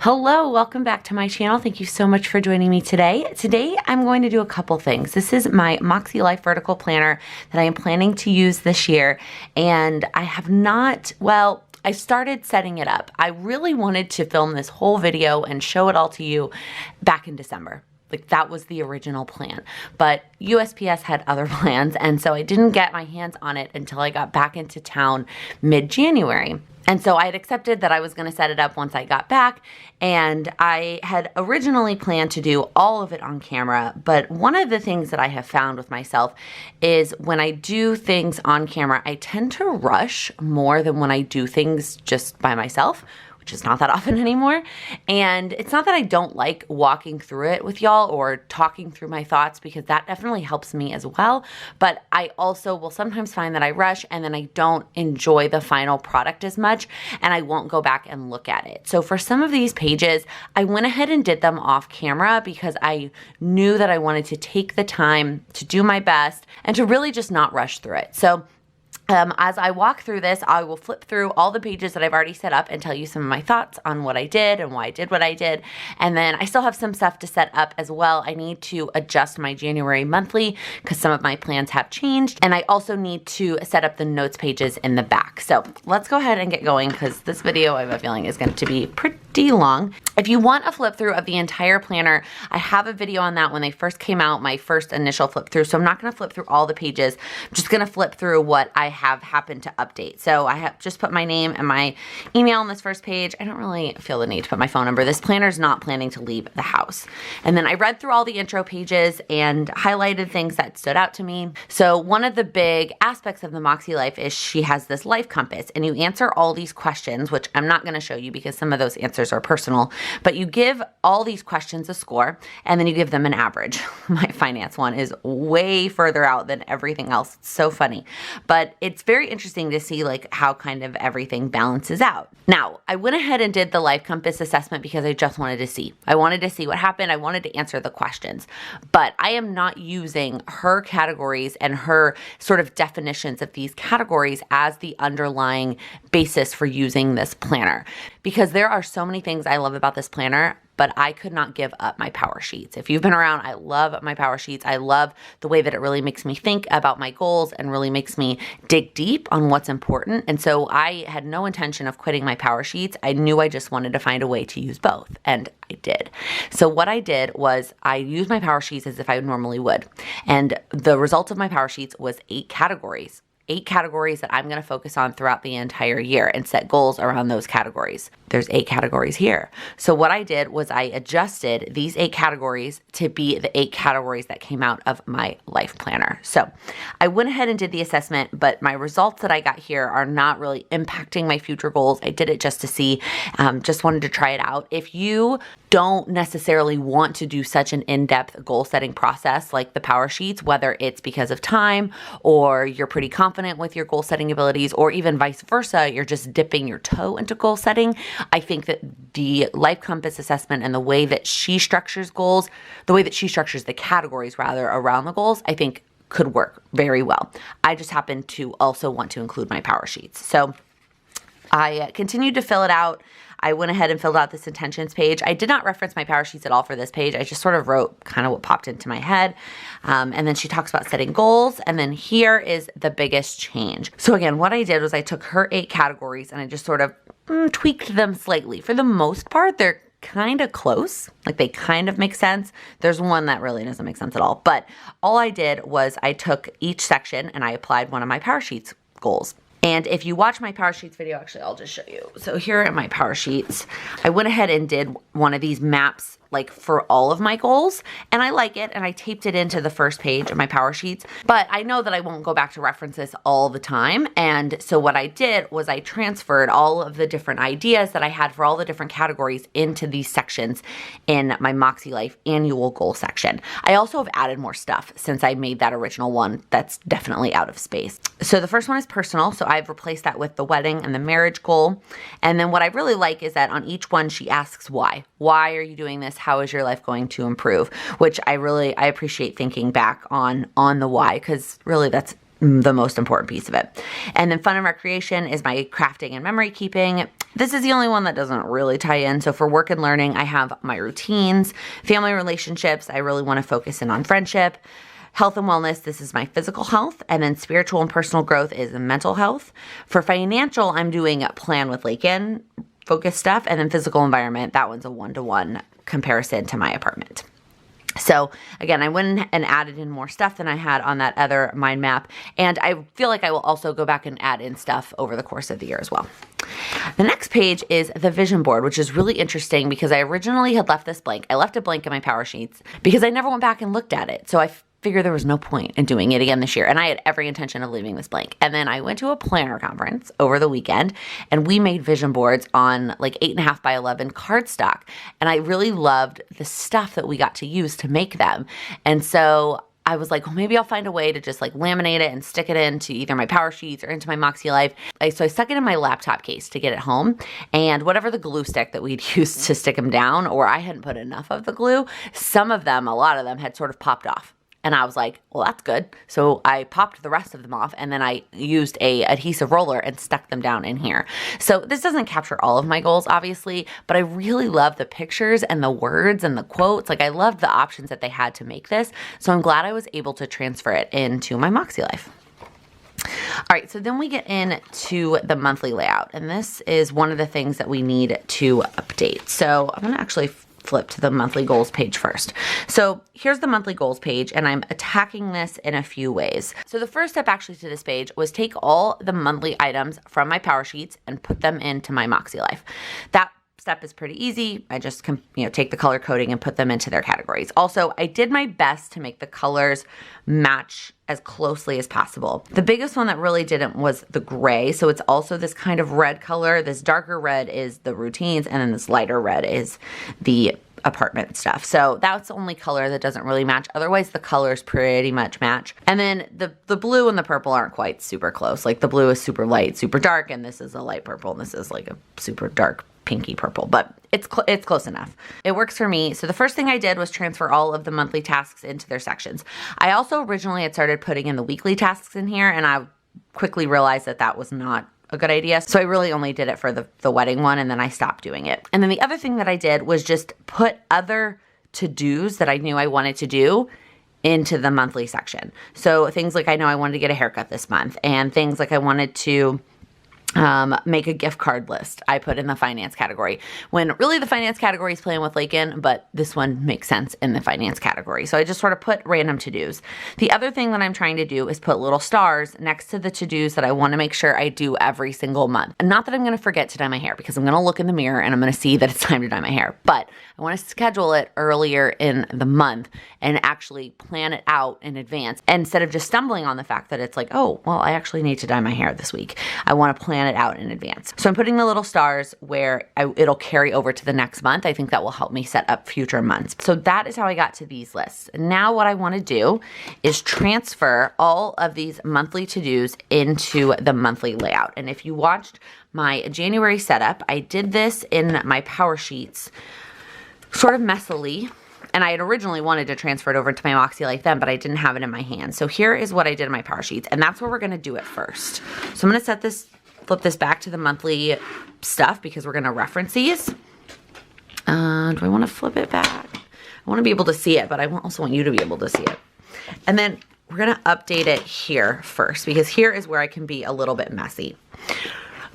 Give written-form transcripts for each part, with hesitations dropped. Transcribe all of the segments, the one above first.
Hello, welcome back to my channel. Thank you so much for joining me today. Today, I'm going to do a couple things. This is my Makse Life Vertical Planner that I am planning to use this year, and I have not, well, I started setting it up. I really wanted to film this whole video and show it all to you back in December. Like, that was the original plan, but USPS had other plans, and so I didn't get my hands on it until I got back into town mid-January. And so I had accepted that I was going to set it up once I got back, and I had originally planned to do all of it on camera. But one of the things that I have found with myself is when I do things on camera, I tend to rush more than when I do things just by myself, which is not that often anymore. And it's not that I don't like walking through it with y'all or talking through my thoughts, because that definitely helps me as well. But I also will sometimes find that I rush and then I don't enjoy the final product as much, and I won't go back and look at it. So for some of these pages, I went ahead and did them off camera because I knew that I wanted to take the time to do my best and to really just not rush through it. So as I walk through this, I will flip through all the pages that I've already set up and tell you some of my thoughts on what I did and why I did what I did. And then I still have some stuff to set up as well. I need to adjust my January monthly because some of my plans have changed. And I also need to set up the notes pages in the back. So let's go ahead and get going, because this video, I have a feeling, is going to be pretty long. If you want a flip through of the entire planner, I have a video on that when they first came out, my first initial flip through. So I'm not going to flip through all the pages. I'm just going to flip through what I have happened to update. So I have just put my name and my email on this first page. I don't really feel the need to put my phone number. This planner's not planning to leave the house. And then I read through all the intro pages and highlighted things that stood out to me. So one of the big aspects of the Makse Life is she has this life compass, and you answer all these questions, which I'm not going to show you because some of those answers are personal, but you give all these questions a score and then you give them an average. My finance one is way further out than everything else. It's so funny, but it's very interesting to see like how kind of everything balances out. Now, I went ahead and did the life compass assessment because I just wanted to see. I wanted to see what happened. I wanted to answer the questions, but I am not using her categories and her sort of definitions of these categories as the underlying basis for using this planner, because there are so many things I love about this planner, but I could not give up my power sheets. If you've been around, I love my power sheets. I love the way that it really makes me think about my goals and really makes me dig deep on what's important. And so I had no intention of quitting my power sheets. I knew I just wanted to find a way to use both, and I did. So what I did was I used my power sheets as if I normally would. And the result of my power sheets was 8 categories. 8 categories that I'm going to focus on throughout the entire year and set goals around those categories. There's 8 categories here. So what I did was I adjusted these 8 categories to be the 8 categories that came out of my life planner. So I went ahead and did the assessment, but my results that I got here are not really impacting my future goals. I did it just to see, just wanted to try it out. If you don't necessarily want to do such an in-depth goal setting process like the power sheets, whether it's because of time or you're pretty confident with your goal setting abilities, or even vice versa, you're just dipping your toe into goal setting, I think that the life compass assessment and the way that she structures goals, the way that she structures the categories rather around the goals, I think could work very well. I just happen to also want to include my power sheets. So I continued to fill it out. I went ahead and filled out this intentions page. I did not reference my power sheets at all for this page. I just sort of wrote kind of what popped into my head. And then she talks about setting goals. And then here is the biggest change. So again, what I did was I took her 8 categories and I just sort of tweaked them slightly. For the most part, they're kind of close. Like, they kind of make sense. There's one that really doesn't make sense at all. But all I did was I took each section and I applied one of my power sheets goals. And if you watch my power sheets video, actually, I'll just show you. So here are my power sheets. I went ahead and did one of these maps like for all of my goals, and I like it, and I taped it into the first page of my power sheets, but I know that I won't go back to reference this all the time. And so what I did was I transferred all of the different ideas that I had for all the different categories into these sections in my Makse Life annual goal section. I also have added more stuff since I made that original one that's definitely out of space. So the first one is personal, so I've replaced that with the wedding and the marriage goal. And then what I really like is that on each one she asks why. Why are you doing this? How is your life going to improve? Which I appreciate thinking back on the why, because really that's the most important piece of it. And then fun and recreation is my crafting and memory keeping. This is the only one that doesn't really tie in. So for work and learning, I have my routines, family relationships. I really want to focus in on friendship. Health and wellness, this is my physical health. And then spiritual and personal growth is mental health. For financial, I'm doing PlanwithLaken focus stuff. And then physical environment, that one's a one-to-one comparison to my apartment. So again, I went and added in more stuff than I had on that other mind map. And I feel like I will also go back and add in stuff over the course of the year as well. The next page is the vision board, which is really interesting because I originally had left this blank. I left it blank in my power sheets because I never went back and looked at it. So I figured there was no point in doing it again this year. And I had every intention of leaving this blank. And then I went to a planner conference over the weekend and we made vision boards on like 8.5 by 11 cardstock. And I really loved the stuff that we got to use to make them. And so I was like, well, maybe I'll find a way to just like laminate it and stick it into either my power sheets or into my Makse Life. So I stuck it in my laptop case to get it home. And whatever the glue stick that we'd used to stick them down, or I hadn't put enough of the glue, some of them, a lot of them had sort of popped off. And I was like, well, that's good. So I popped the rest of them off and then I used a adhesive roller and stuck them down in here. So this doesn't capture all of my goals, obviously, but I really love the pictures and the words and the quotes. Like I loved the options that they had to make this. So I'm glad I was able to transfer it into my Makse Life. All right, so then we get into the monthly layout. And this is one of the things that we need to update. So I'm going to actually flip to the monthly goals page first. So here's the monthly goals page, and I'm attacking this in a few ways. So the first step actually to this page was take all the monthly items from my power sheets and put them into my Makse Life. That step is pretty easy. I just take the color coding and put them into their categories. Also, I did my best to make the colors match as closely as possible. The biggest one that really didn't was the gray. So it's also this kind of red color. This darker red is the routines, and then this lighter red is the apartment stuff. So that's the only color that doesn't really match. Otherwise, the colors pretty much match. And then the blue and the purple aren't quite super close. Like the blue is super light, super dark, and this is a light purple, and this is like a super dark pinky purple, but it's close enough. It works for me. So the first thing I did was transfer all of the monthly tasks into their sections. I also originally had started putting in the weekly tasks in here, and I quickly realized that that was not a good idea. So I really only did it for the wedding one, and then I stopped doing it. And then the other thing that I did was just put other to-dos that I knew I wanted to do into the monthly section. So things like I know I wanted to get a haircut this month, and things like I wanted to make a gift card list, I put in the finance category, when really the finance category is PlanwithLaken, but this one makes sense in the finance category. So I just sort of put random to-dos. The other thing that I'm trying to do is put little stars next to the to-dos that I want to make sure I do every single month. And not that I'm going to forget to dye my hair, because I'm going to look in the mirror and I'm going to see that it's time to dye my hair, but I want to schedule it earlier in the month and actually plan it out in advance instead of just stumbling on the fact that it's like, oh, well, I actually need to dye my hair this week. I want to plan it out in advance. So I'm putting the little stars where it'll carry over to the next month. I think that will help me set up future months. So that is how I got to these lists. Now what I want to do is transfer all of these monthly to-dos into the monthly layout. And if you watched my January setup, I did this in my power sheets sort of messily. And I had originally wanted to transfer it over to my Makse Life then, but I didn't have it in my hand. So here is what I did in my power sheets, and that's where we're going to do it first. So I'm going to flip this back to the monthly stuff because we're going to reference these. Do I want to flip it back? I want to be able to see it, but I also want you to be able to see it. And then we're going to update it here first because here is where I can be a little bit messy.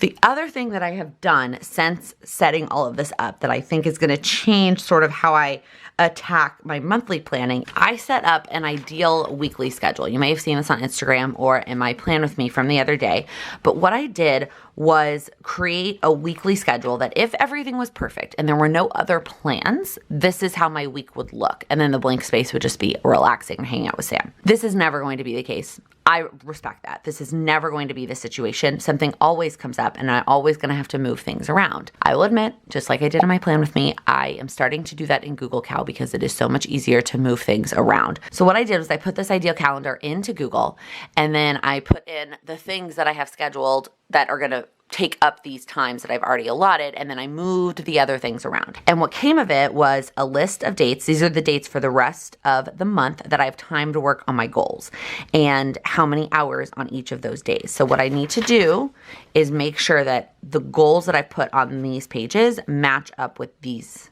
The other thing that I have done since setting all of this up that I think is going to change sort of how I attack my monthly planning, I set up an ideal weekly schedule. You may have seen this on Instagram or in my plan with me from the other day. But what I did was create a weekly schedule that if everything was perfect and there were no other plans, this is how my week would look. And then the blank space would just be relaxing and hanging out with Sam. This is never going to be the case. I respect that. This is never going to be the situation. Something always comes up and I'm always going to have to move things around. I will admit, just like I did in my plan with me, I am starting to do that in Google Cal because it is so much easier to move things around. So what I did was I put this ideal calendar into Google and then I put in the things that I have scheduled that are going to take up these times that I've already allotted, and then I moved the other things around. And what came of it was a list of dates. These are the dates for the rest of the month that I have time to work on my goals and how many hours on each of those days. So what I need to do is make sure that the goals that I put on these pages match up with these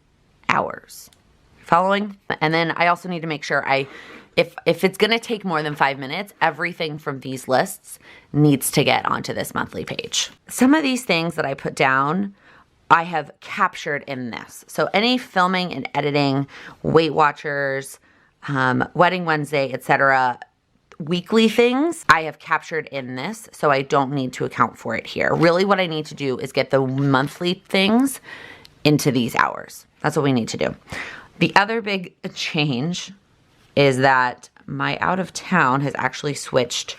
hours. Following? And then I also need to make sure if it's going to take more than 5 minutes, everything from these lists needs to get onto this monthly page. Some of these things that I put down, I have captured in this. So any filming and editing, Weight Watchers, Wedding Wednesday, etc., weekly things, I have captured in this, so I don't need to account for it here. Really what I need to do is get the monthly things into these hours. That's what we need to do. The other big change is that my out of town has actually switched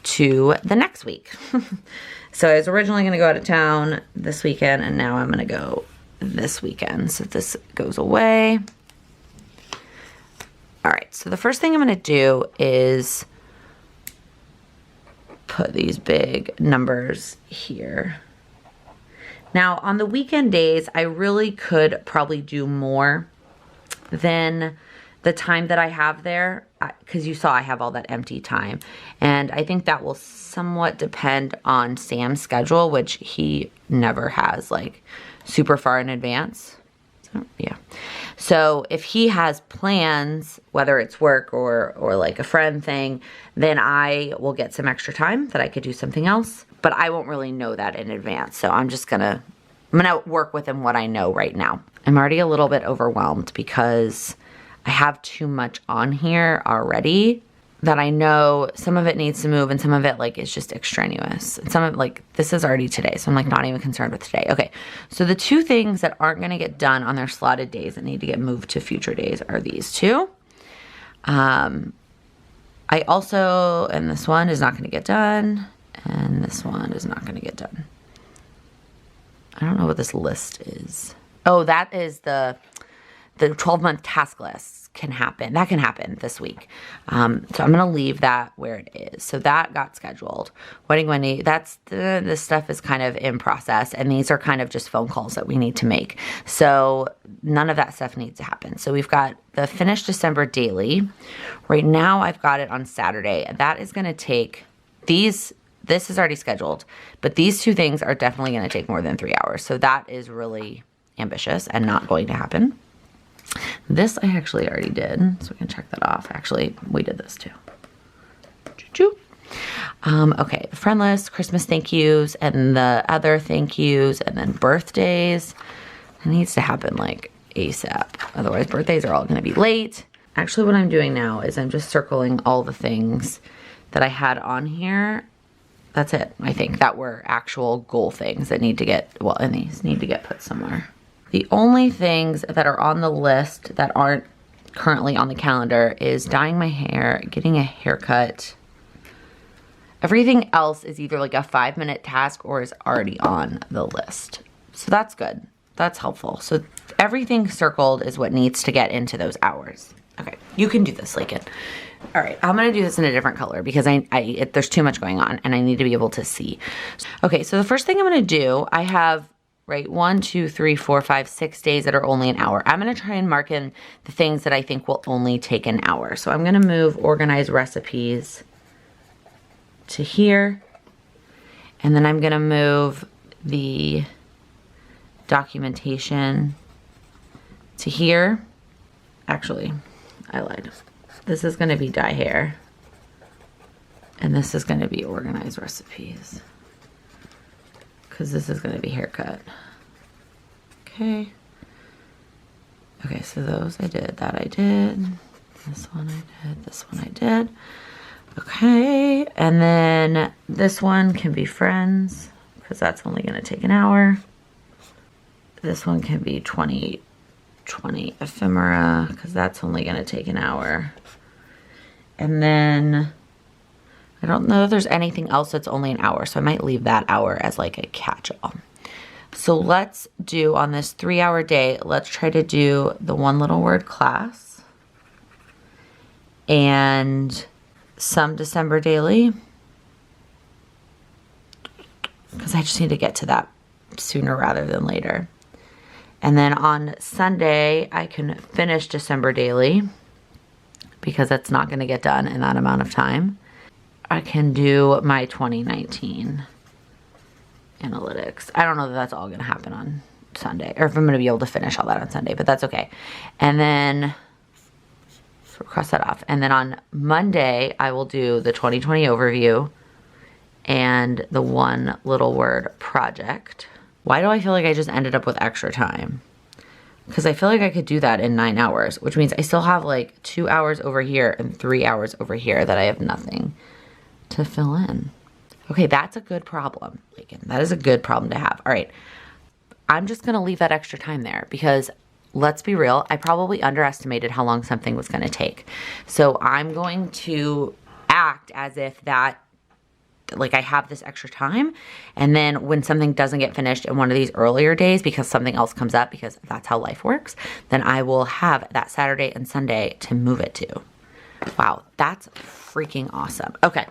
to the next week. So I was originally going to go out of town this weekend, and now I'm going to go this weekend. So this goes away. All right, so the first thing I'm going to do is put these big numbers here. Now, on the weekend days, I really could probably do more than the time that I have there, because you saw I have all that empty time. And I think that will somewhat depend on Sam's schedule, which he never has like super far in advance. So, yeah. So if he has plans, whether it's work or like a friend thing, then I will get some extra time that I could do something else. But I won't really know that in advance. So I'm gonna work within what I know right now. I'm already a little bit overwhelmed because I have too much on here already that I know some of it needs to move and some of it like is just extraneous. And some of it, like, this is already today, so I'm like not even concerned with today. Okay, so the two things that aren't gonna get done on their slotted days that need to get moved to future days are these two. I also, and this one is not gonna get done, and this one is not gonna get done. I don't know what this list is. Oh, that is the 12-month task lists can happen. That can happen this week. So I'm going to leave that where it is. So that got scheduled. Wedding Wendy, this stuff is kind of in process, and these are kind of just phone calls that we need to make. So none of that stuff needs to happen. So we've got the finished December daily. Right now I've got it on Saturday. That is going to take this is already scheduled, but these two things are definitely going to take more than 3 hours. So that is really ambitious and not going to happen. This I actually already did, so we can check that off. Actually, we did this too. Choo-choo. Okay, the friend list, Christmas thank yous, and the other thank yous, and then birthdays. It needs to happen like ASAP. Otherwise, birthdays are all going to be late. Actually, what I'm doing now is I'm just circling all the things that I had on here. That's it, I think, that were actual goal things that need to get, well, and these need to get put somewhere. The only things that are on the list that aren't currently on the calendar is dyeing my hair, getting a haircut. Everything else is either like a 5-minute task or is already on the list. So that's good. That's helpful. So everything circled is what needs to get into those hours. Okay, you can do this, Laken. All right, I'm gonna do this in a different color because there's too much going on and I need to be able to see. Okay, so the first thing I'm gonna do, I have 1, 2, 3, 4, 5, 6 days that are only an hour. I'm gonna try and mark in the things that I think will only take an hour. So I'm gonna move organize recipes to here. And then I'm gonna move the documentation to here. Actually, I lied. This is gonna be dye hair. And this is gonna be organize recipes, because this is gonna be haircut. Okay. Okay, so those I did, that I did. This one I did, this one I did. Okay, and then this one can be friends, because that's only gonna take an hour. This one can be 2020 ephemera, because that's only gonna take an hour. And then I don't know if there's anything else that's only an hour, so I might leave that hour as like a catch-all. So let's do, on this 3-hour day, let's try to do the one little word class and some December daily. because I just need to get to that sooner rather than later. And then on Sunday, I can finish December daily because that's not going to get done in that amount of time. I can do my 2019 analytics. I don't know that that's all going to happen on Sunday, or if I'm going to be able to finish all that on Sunday, but that's okay. And then, so cross that off. And then on Monday, I will do the 2020 overview and the one little word project. Why do I feel like I just ended up with extra time? Because I feel like I could do that in 9 hours, which means I still have like 2 hours over here and 3 hours over here that I have nothing to fill in. Okay, that's a good problem, Laken. That is a good problem to have. All right, I'm just gonna leave that extra time there because let's be real, I probably underestimated how long something was gonna take. So I'm going to act as if that, like I have this extra time, and then when something doesn't get finished in one of these earlier days because something else comes up, because that's how life works, then I will have that Saturday and Sunday to move it to. Wow, that's freaking awesome. Okay,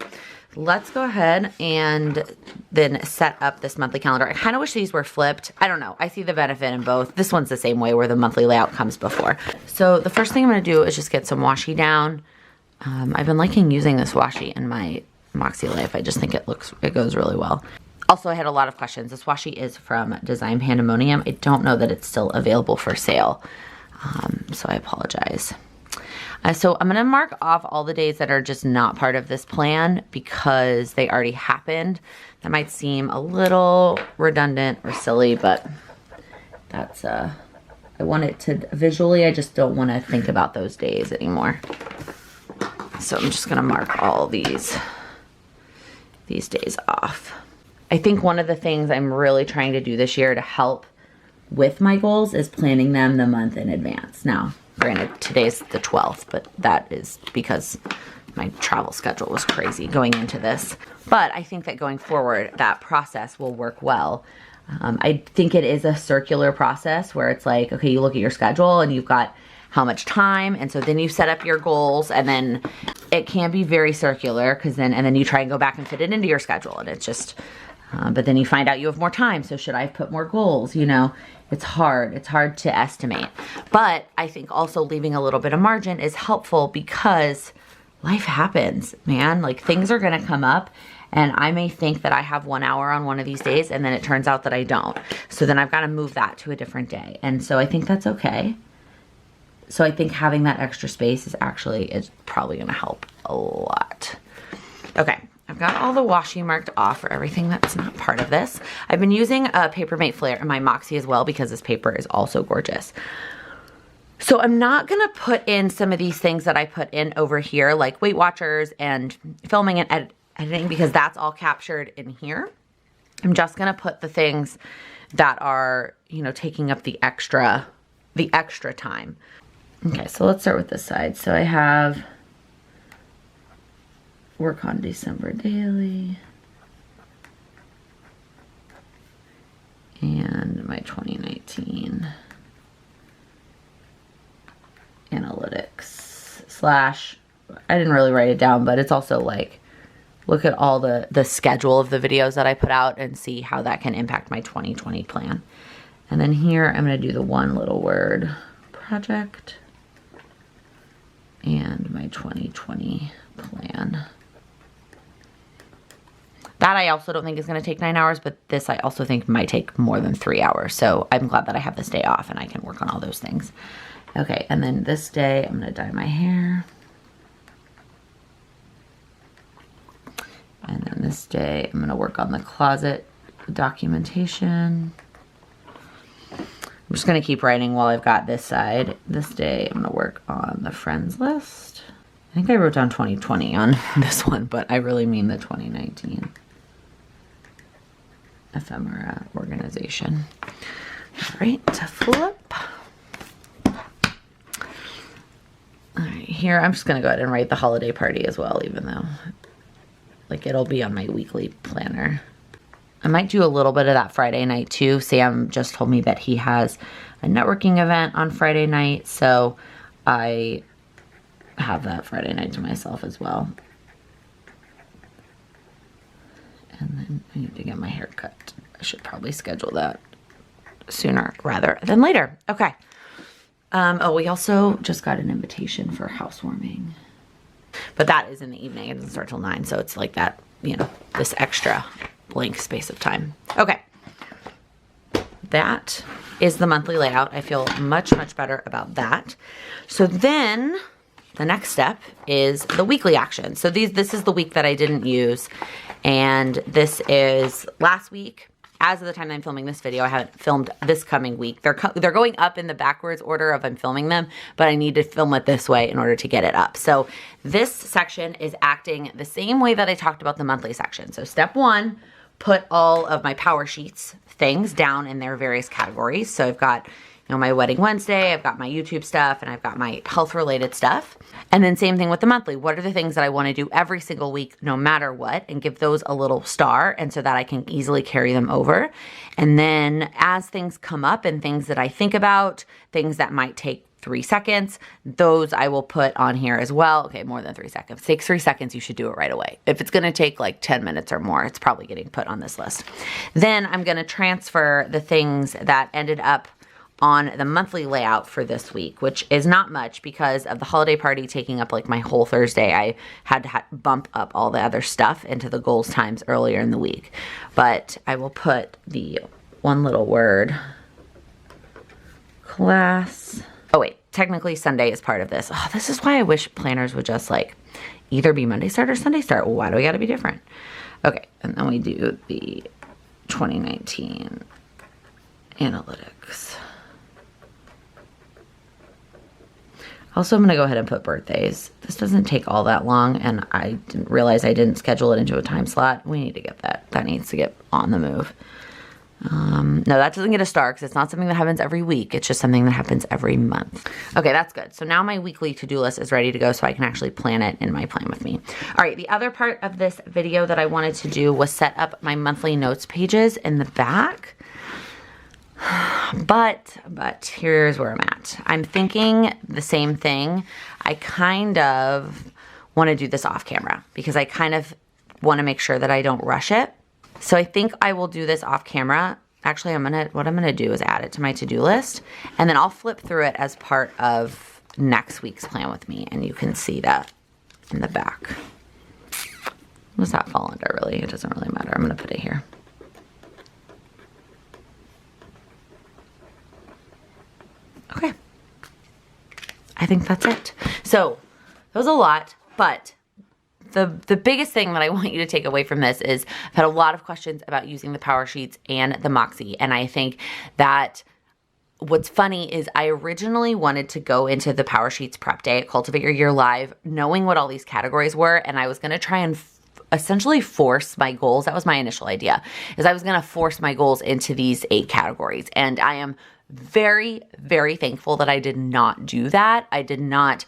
let's go ahead and then set up this monthly calendar. I kind of wish these were flipped. I don't know. I see the benefit in both. This one's the same way where the monthly layout comes before. So the first thing I'm going to do is just get some washi down. I've been liking using this washi in my Makse life. I just think it goes really well. Also, I had a lot of questions. This washi is from Design Pandemonium. I don't know that it's still available for sale, so I apologize. So I'm going to mark off all the days that are just not part of this plan because they already happened. That might seem a little redundant or silly, but that's, I want it to, visually, I just don't want to think about those days anymore. So I'm just going to mark all these days off. I think one of the things I'm really trying to do this year to help with my goals is planning them the month in advance. Now, granted, today's the 12th, but that is because my travel schedule was crazy going into this. But I think that going forward, that process will work well. I think it is a circular process where it's like, okay, you look at your schedule and you've got how much time, and so then you set up your goals, and then it can be very circular because then you try and go back and fit it into your schedule, and it's just but then you find out you have more time, so should I put more goals? You know, it's hard to estimate. But I think also leaving a little bit of margin is helpful because life happens, man. Like, things are gonna come up, and I may think that I have 1 hour on one of these days, and then it turns out that I don't. So then I've got to move that to a different day, and so I think that's okay. So I think having that extra space is probably going to help a lot. Okay, I've got all the washi marked off for everything that's not part of this. I've been using a Papermate Flare in my Makse as well because this paper is also gorgeous. So I'm not going to put in some of these things that I put in over here, like Weight Watchers and filming and editing, because that's all captured in here. I'm just going to put the things that are, you know, taking up the extra time. Okay, so let's start with this side. So I have work on December daily and my 2019 analytics / I didn't really write it down, but it's also like, look at all the schedule of the videos that I put out and see how that can impact my 2020 plan. And then here I'm going to do the one little word project and my 2020 plan. That I also don't think is going to take 9 hours, but this I also think might take more than 3 hours. So I'm glad that I have this day off and I can work on all those things. Okay, and then this day I'm going to dye my hair. And then this day I'm going to work on the closet documentation. I'm just going to keep writing while I've got this side. This day, I'm going to work on the friends list. I think I wrote down 2020 on this one, but I really mean the 2019 ephemera organization. All right, to flip. All right, here I'm just going to go ahead and write the holiday party as well, even though like it'll be on my weekly planner. I might do a little bit of that Friday night too. Sam just told me that he has a networking event on Friday night, so I have that Friday night to myself as well. And then I need to get my hair cut. I should probably schedule that sooner rather than later. Okay. Oh, we also just got an invitation for housewarming. But that is in the evening. It doesn't start till 9, so it's like that, you know, this extra blank space of time. Okay. That is the monthly layout. I feel much, much better about that. So then the next step is the weekly action. So this is the week that I didn't use, and this is last week. As of the time that I'm filming this video, I haven't filmed this coming week. They're going up in the backwards order of I'm filming them, but I need to film it this way in order to get it up. So this section is acting the same way that I talked about the monthly section. So step 1, put all of my Power Sheets things down in their various categories. So I've got, you know, my Wedding Wednesday, I've got my YouTube stuff, and I've got my health related stuff. And then same thing with the monthly. What are the things that I want to do every single week, no matter what, and give those a little star, and so that I can easily carry them over. And then as things come up and things that I think about, things that might take 3 seconds, those I will put on here as well. Okay, more than 3 seconds. If it takes 3 seconds, you should do it right away. If it's going to take like 10 minutes or more, it's probably getting put on this list. Then I'm going to transfer the things that ended up on the monthly layout for this week, which is not much because of the holiday party taking up like my whole Thursday. I had to bump up all the other stuff into the goals times earlier in the week. But I will put the one little word, class. Oh wait, technically Sunday is part of this. Oh, this is why I wish planners would just like either be Monday start or Sunday start. Why do we gotta be different? Okay, and then we do the 2019 analytics. Also, I'm going to go ahead and put birthdays. This doesn't take all that long, and I didn't realize I didn't schedule it into a time slot. We need to get that. That needs to get on the move. No, that doesn't get a star because it's not something that happens every week. It's just something that happens every month. Okay, that's good. So now my weekly to-do list is ready to go so I can actually plan it in my Plan With Me. All right, the other part of this video that I wanted to do was set up my monthly notes pages in the back. But here's where I'm at. I'm thinking the same thing. I kind of want to do this off camera because I kind of want to make sure that I don't rush it. So I think I will do this off camera. Actually, what I'm gonna do is add it to my to-do list, and then I'll flip through it as part of next week's Plan With Me, and you can see that in the back. What does that fall under, really? It doesn't really matter. I'm gonna put it here. Okay, I think that's it. So that was a lot, but the biggest thing that I want you to take away from this is I've had a lot of questions about using the Power Sheets and the Makse, and I think that what's funny is I originally wanted to go into the Power Sheets prep day at Cultivate Your Year Live knowing what all these categories were, and I was going to try and essentially force my goals. That was my initial idea, is I was going to force my goals into these 8 categories, and I am very, very thankful that I did not do that. I did not.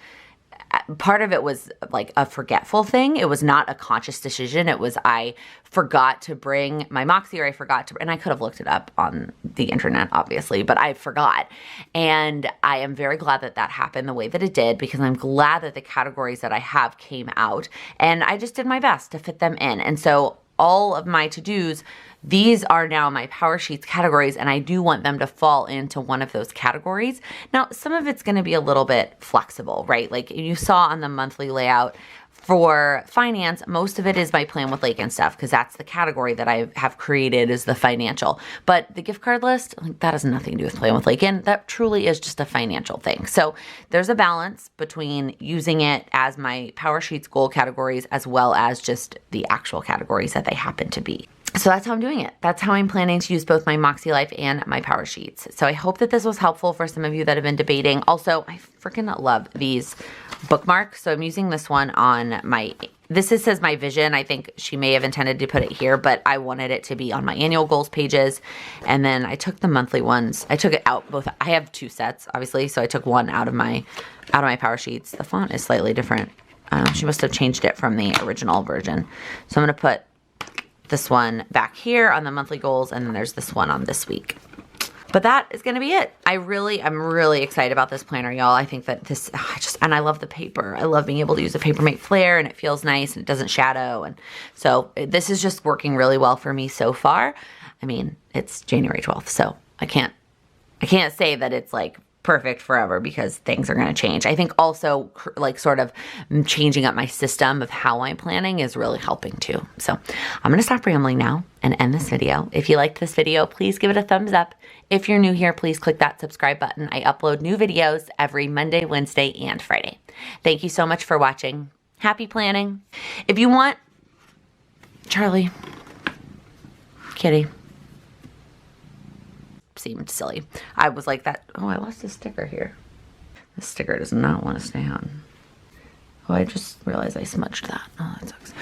Part of it was like a forgetful thing. It was not a conscious decision. It was I forgot to bring my Makse, or I forgot to, and I could have looked it up on the internet, obviously, but I forgot. And I am very glad that that happened the way that it did, because I'm glad that the categories that I have came out, and I just did my best to fit them in. And so all of my to-dos, these are now my Power Sheets categories, and I do want them to fall into one of those categories. Now, some of it's going to be a little bit flexible, right? Like you saw on the monthly layout for finance, most of it is my PlanwithLaken stuff, because that's the category that I have created is the financial. But the gift card list, like, that has nothing to do with PlanwithLaken. That truly is just a financial thing. So there's a balance between using it as my Power Sheets goal categories as well as just the actual categories that they happen to be. So that's how I'm doing it. That's how I'm planning to use both my Makse Life and my Power Sheets. So I hope that this was helpful for some of you that have been debating. Also, I freaking love these bookmarks. So I'm using this one on my, says my vision. I think she may have intended to put it here, but I wanted it to be on my annual goals pages. And then I took the monthly ones. I took it out both. I have 2 sets, obviously. So I took one out of my Power Sheets. The font is slightly different. She must have changed it from the original version. So I'm going to put this one back here on the monthly goals, and then there's this one on this week. But that is going to be it. I'm really excited about this planner, y'all. I think that this, and I love the paper. I love being able to use a Papermate flare, and it feels nice and it doesn't shadow. And so this is just working really well for me so far. I mean, it's January 12th, so I can't say that it's like perfect forever because things are going to change. I think also like sort of changing up my system of how I'm planning is really helping too. So I'm going to stop rambling now and end this video. If you liked this video, please give it a thumbs up. If you're new here, please click that subscribe button. I upload new videos every Monday, Wednesday, and Friday. Thank you so much for watching. Happy planning. If you want, Charlie, kitty, seemed silly. I was like that. Oh, I lost a sticker here. This sticker does not want to stay on. Oh, I just realized I smudged that. Oh, that sucks.